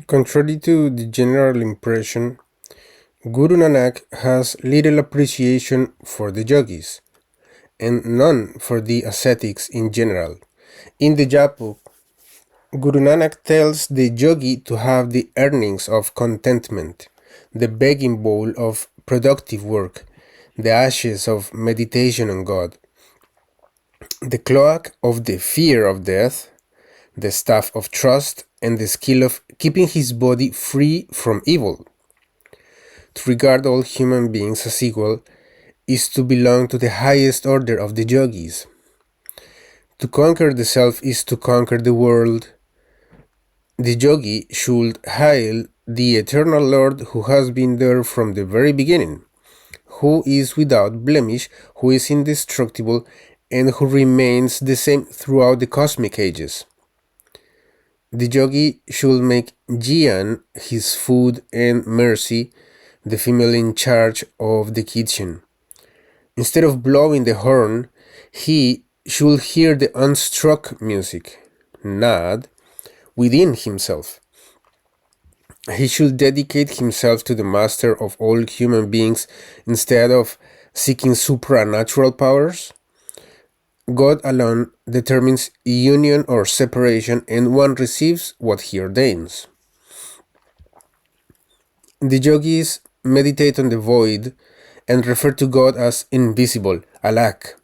Contrary to the general impression, Guru Nanak has little appreciation for the yogis, and none for the ascetics in general. In the Japuk, Guru Nanak tells the yogi to have the earnings of contentment, the begging bowl of productive work, the ashes of meditation on God, the cloak of the fear of death, the staff of trust, and the skill of keeping his body free from evil. To regard all human beings as equal is to belong to the highest order of the yogis. To conquer the self is to conquer the world. The yogi should hail the eternal Lord who has been there from the very beginning, who is without blemish, who is indestructible, and who remains the same throughout the cosmic ages. The yogi should make Jnana his food and mercy the female in charge of the kitchen. Instead of blowing the horn, he should hear the unstruck music, Nad, within himself. He should dedicate himself to the master of all human beings instead of seeking supernatural powers. God alone determines union or separation, and one receives what he ordains. The yogis meditate on the void and refer to God as invisible, Alak.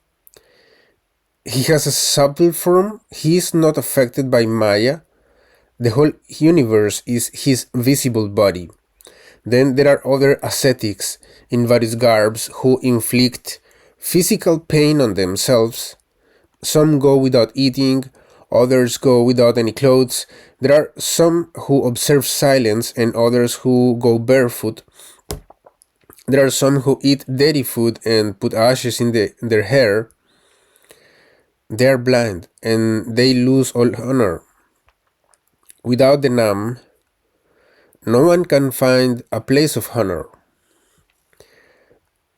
He has a subtle form, he is not affected by Maya. The whole universe is his visible body. Then there are other ascetics in various garbs who inflict physical pain on themselves. Some go without eating, others go without any clothes. There are some who observe silence and others who go barefoot. There are some who eat dirty food and put ashes in their hair. They are blind and they lose all honor. Without the Nam, no one can find a place of honor.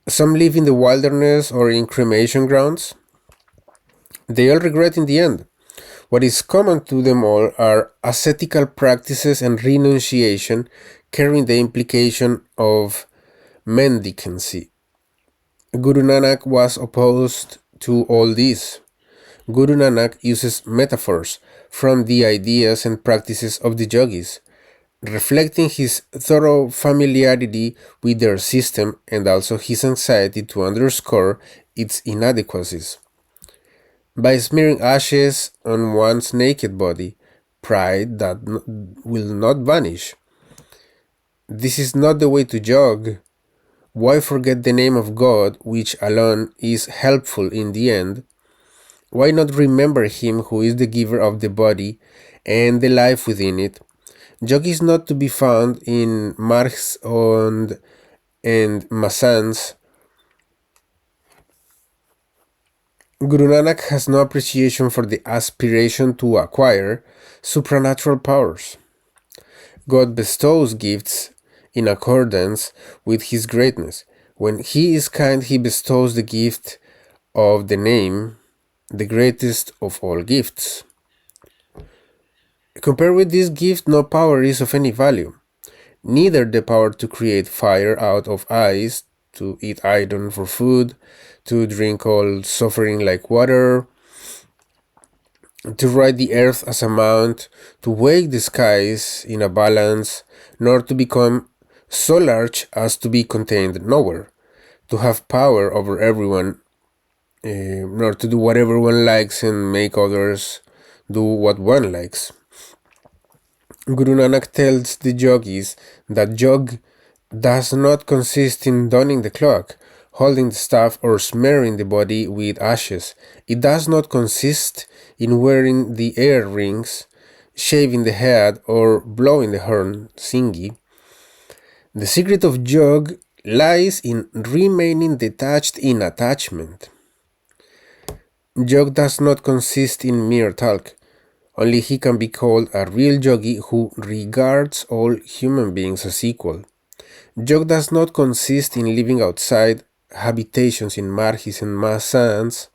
Some live in the wilderness or in cremation grounds. They all regret in the end. What is common to them all are ascetical practices and renunciation carrying the implication of mendicancy. Guru Nanak was opposed to all this. Guru Nanak uses metaphors from the ideas and practices of the yogis, reflecting his thorough familiarity with their system and also his anxiety to underscore its inadequacies. By smearing ashes on one's naked body, pride that will not vanish. This is not the way to jog. Why forget the name of God, which alone is helpful in the end? Why not remember Him who is the giver of the body and the life within it? Yoga is not to be found in margs and masans. Guru Nanak has no appreciation for the aspiration to acquire supernatural powers. God bestows gifts in accordance with His greatness. When He is kind, He bestows the gift of the name, the greatest of all gifts. Compared with this gift, no power is of any value. Neither the power to create fire out of ice, to eat iron for food, to drink all suffering like water, to ride the earth as a mount, to weigh the skies in a balance, nor to become so large as to be contained nowhere, to have power over everyone, nor to do whatever one likes and make others do what one likes. Guru Nanak tells the yogis that yog does not consist in donning the cloak, holding the staff, or smearing the body with ashes. It does not consist in wearing the ear rings, shaving the head, or blowing the horn, singi. The secret of yog lies in remaining detached in attachment. Yog does not consist in mere talk. Only he can be called a real yogi who regards all human beings as equal. Yoga does not consist in living outside habitations in margis and masans.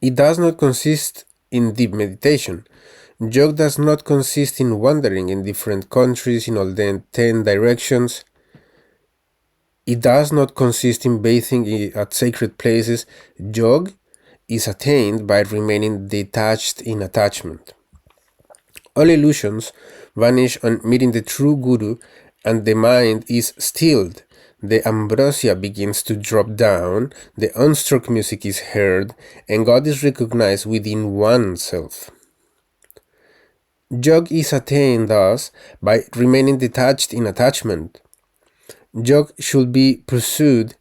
It does not consist in deep meditation. Jog does not consist in wandering in different countries in all the 10 directions. It does not consist in bathing at sacred places. Jog is attained by remaining detached in attachment. All illusions vanish on meeting the true Guru, and the mind is stilled. The ambrosia begins to drop down, the unstruck music is heard, and God is recognized within oneself. Jog is attained thus by remaining detached in attachment. Jog should be pursued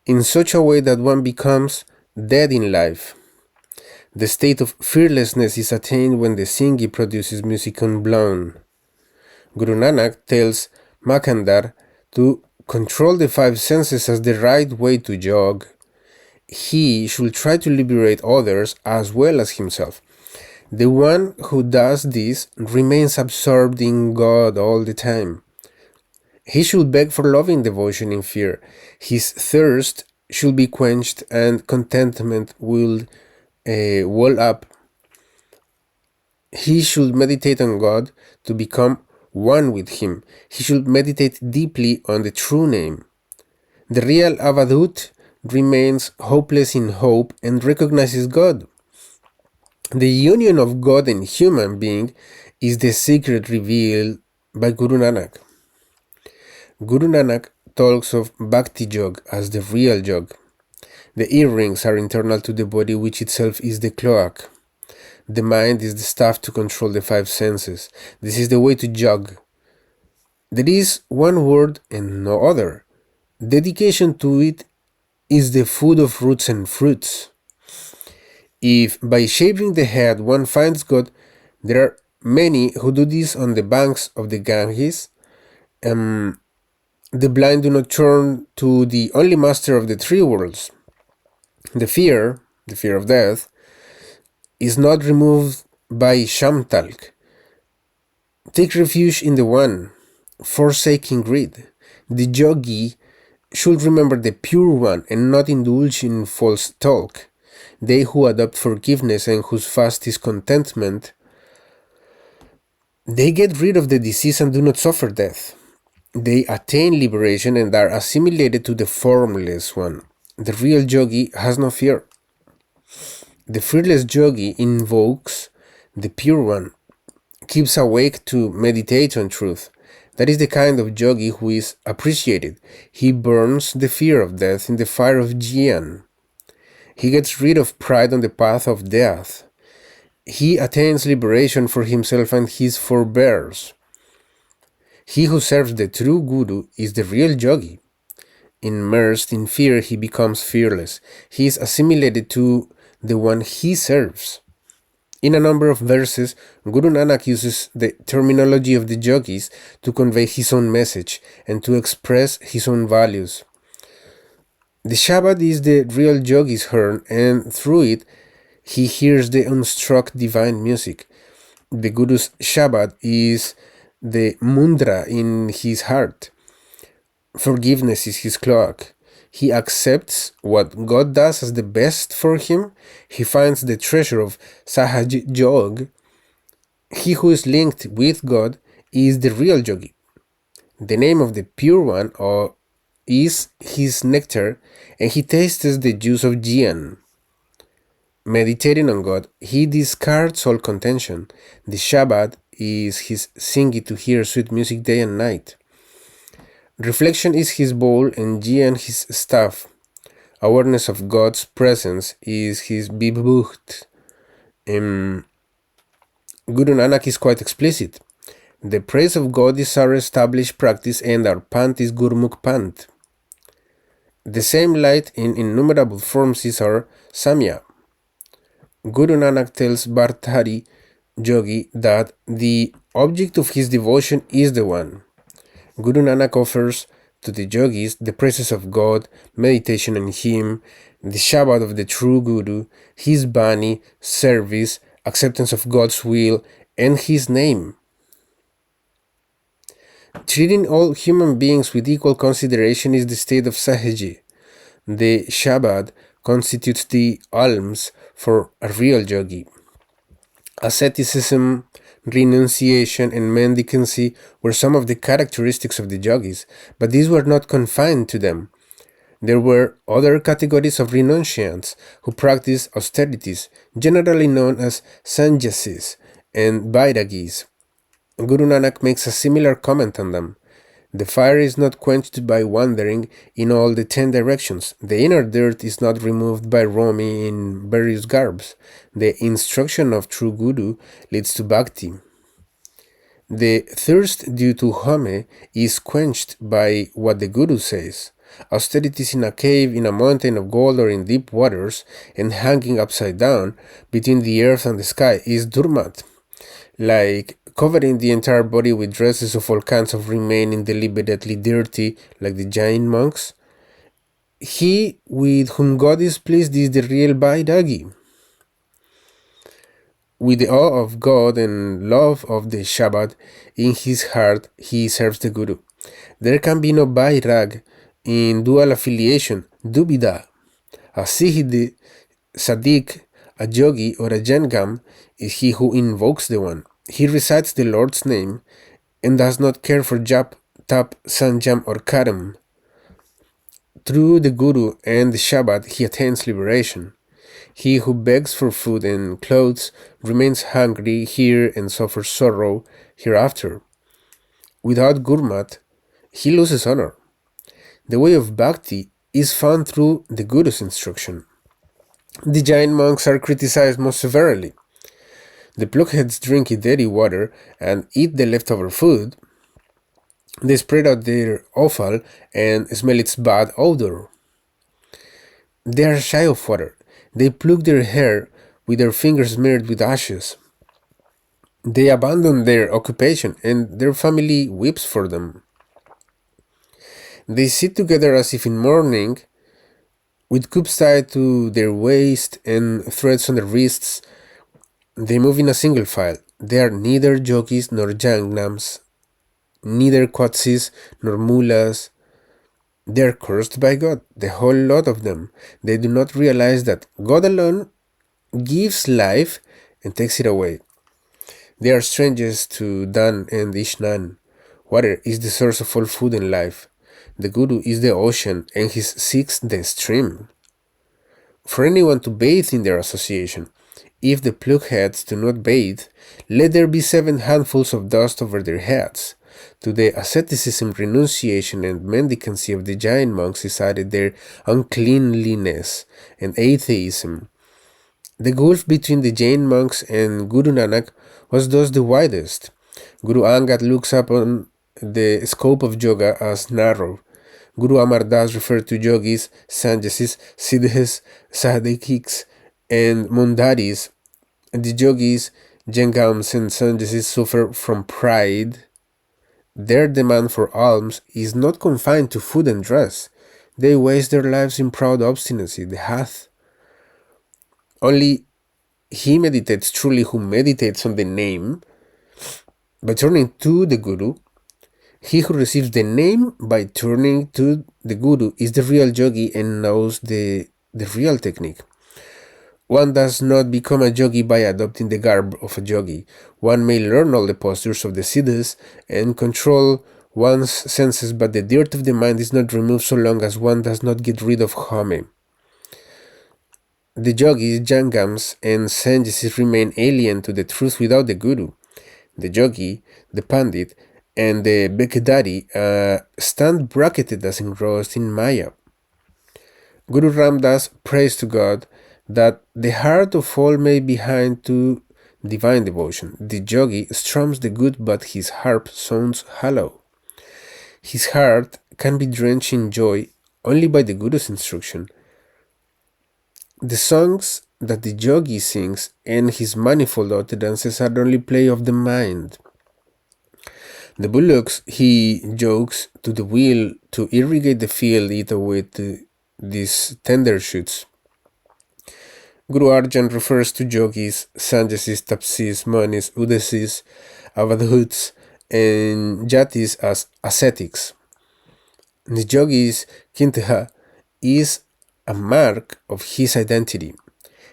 in such a way that one becomes dead in life. The state of fearlessness is attained when the Singhi produces music unblown. Guru Nanak tells Makandar to control the five senses as the right way to jog. He should try to liberate others as well as himself. The one who does this remains absorbed in God all the time. He should beg for loving devotion in fear. His thirst should be quenched and contentment will well up. He should meditate on God to become one with Him. He should meditate deeply on the true name. The real Avadhut remains hopeless in hope and recognizes God. The union of God and human being is the secret revealed by Guru Nanak. Guru Nanak talks of Bhakti Jog as the real jog. The earrings are internal to the body, which itself is the cloak. The mind is the staff to control the five senses. This is the way to jog. There is one word and no other. Dedication to it is the food of roots and fruits. If by shaving the head one finds God, there are many who do this on the banks of the Ganges. The blind do not turn to the only master of the three worlds. The fear of death, is not removed by shamtalk. Take refuge in the One, forsaking greed. The yogi should remember the Pure One and not indulge in false talk. They who adopt forgiveness and whose fast is contentment, they get rid of the disease and do not suffer death. They attain liberation and are assimilated to the Formless One. The real yogi has no fear. The fearless yogi invokes the Pure One, keeps awake to meditate on truth. That is the kind of yogi who is appreciated. He burns the fear of death in the fire of Jnana. He gets rid of pride on the path of death. He attains liberation for himself and his forebears. He who serves the true Guru is the real yogi. Immersed in fear, he becomes fearless. He is assimilated to the one he serves. In a number of verses, Guru Nanak uses the terminology of the yogis to convey his own message and to express his own values. The Shabad is the real yogi's horn, and through it, he hears the unstruck divine music. The Guru's Shabad is the mundra in his heart. Forgiveness is his cloak. He accepts what God does as the best for him. He finds the treasure of Sahaj Jog. He who is linked with God is the real yogi. The name of the Pure One is his nectar, and he tastes the juice of Jnana. Meditating on God, he discards all contention. The Shabad is his singing to hear sweet music day and night. Reflection is his bowl and Jnana his staff. Awareness of God's presence is his vibhukt. Guru Nanak is quite explicit. The praise of God is our established practice and our pant is Gurmukh pant. The same light in innumerable forms is our Samya. Guru Nanak tells Bhartari Yogi that the object of his devotion is the One. Guru Nanak offers to the yogis the praises of God, meditation on Him, the Shabad of the true Guru, his Bani, service, acceptance of God's will, and his name. Treating all human beings with equal consideration is the state of Sahaji. The Shabad constitutes the alms for a real yogi. Asceticism Renunciation and mendicancy were some of the characteristics of the yogis, but these were not confined to them. There were other categories of renunciants who practiced austerities, generally known as sannyasis and vairagis. Guru Nanak makes a similar comment on them. The fire is not quenched by wandering in all the 10 directions. The inner dirt is not removed by roaming in various garbs. The instruction of true Guru leads to bhakti. The thirst due to home is quenched by what the Guru says. Austerities in a cave, in a mountain of gold, or in deep waters, and hanging upside down between the earth and the sky is durmat. Like covering the entire body with dresses of all kinds of remaining deliberately dirty, like the Jain monks. He with whom God is pleased is the real Vairagi. With the awe of God and love of the Shabbat in his heart, he serves the Guru. There can be no Vairag in dual affiliation, dubida. A Sihid, Sadiq, a Yogi, or a Jangam is he who invokes the One. He recites the Lord's name and does not care for jap, tap, sanjam, or karam. Through the Guru and the Shabbat, he attains liberation. He who begs for food and clothes remains hungry here and suffers sorrow hereafter. Without Gurmat, he loses honor. The way of bhakti is found through the Guru's instruction. The Jain monks are criticized most severely. The blockheads drink dirty water and eat the leftover food. They spread out their offal and smell its bad odor. They are shy of water. They pluck their hair with their fingers smeared with ashes. They abandon their occupation and their family weeps for them. They sit together as if in mourning, with cups tied to their waist and threads on their wrists. They move in a single file. They are neither yogis nor jangnams, neither qatsis nor mullahs. They are cursed by God, the whole lot of them. They do not realize that God alone gives life and takes it away. They are strangers to Dan and Ishnan. Water is the source of all food and life. The Guru is the ocean and his Sikhs the stream. For anyone to bathe in their association, if the pluckheads do not bathe, let there be 7 handfuls of dust over their heads. To the asceticism, renunciation, and mendicancy of the Jain monks is added their uncleanliness and atheism. The gulf between the Jain monks and Guru Nanak was thus the widest. Guru Angad looks upon the scope of yoga as narrow. Guru Amar Das referred to yogis, sannyasis, siddhas, sadhikiks, and mundaris. The yogis, jangams, and sannyasis suffer from pride. Their demand for alms is not confined to food and dress. They waste their lives in proud obstinacy, the hath. Only he meditates truly who meditates on the name by turning to the Guru. He who receives the name by turning to the Guru is the real yogi and knows the real technique. One does not become a yogi by adopting the garb of a yogi. One may learn all the postures of the siddhas and control one's senses, but the dirt of the mind is not removed so long as one does not get rid of home. The yogis, jangams, and sannyasis remain alien to the truth without the Guru. The yogi, the pandit, and the Bekdari stand bracketed as engrossed in Maya. Guru Ram Das prays to God that the heart of all may be behind to divine devotion. The yogi strums the good, but his harp sounds hollow. His heart can be drenched in joy only by the Guru's instruction. The songs that the yogi sings and his manifold utterances are only play of the mind. The bullocks he yokes to the wheel to irrigate the field eat away these tender shoots. Guru Arjan refers to yogis, sannyasis, tapsis, manis, udasis, avadhuts, and jatis as ascetics. The yogi's kintaha is a mark of his identity.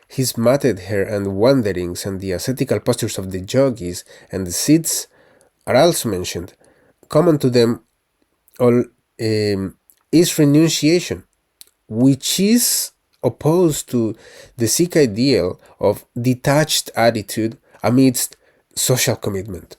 His matted hair and wanderings and the ascetical postures of the yogis and the Siddhs are also mentioned. Common to them all is renunciation, which is opposed to the Sikh ideal of detached attitude amidst social commitment.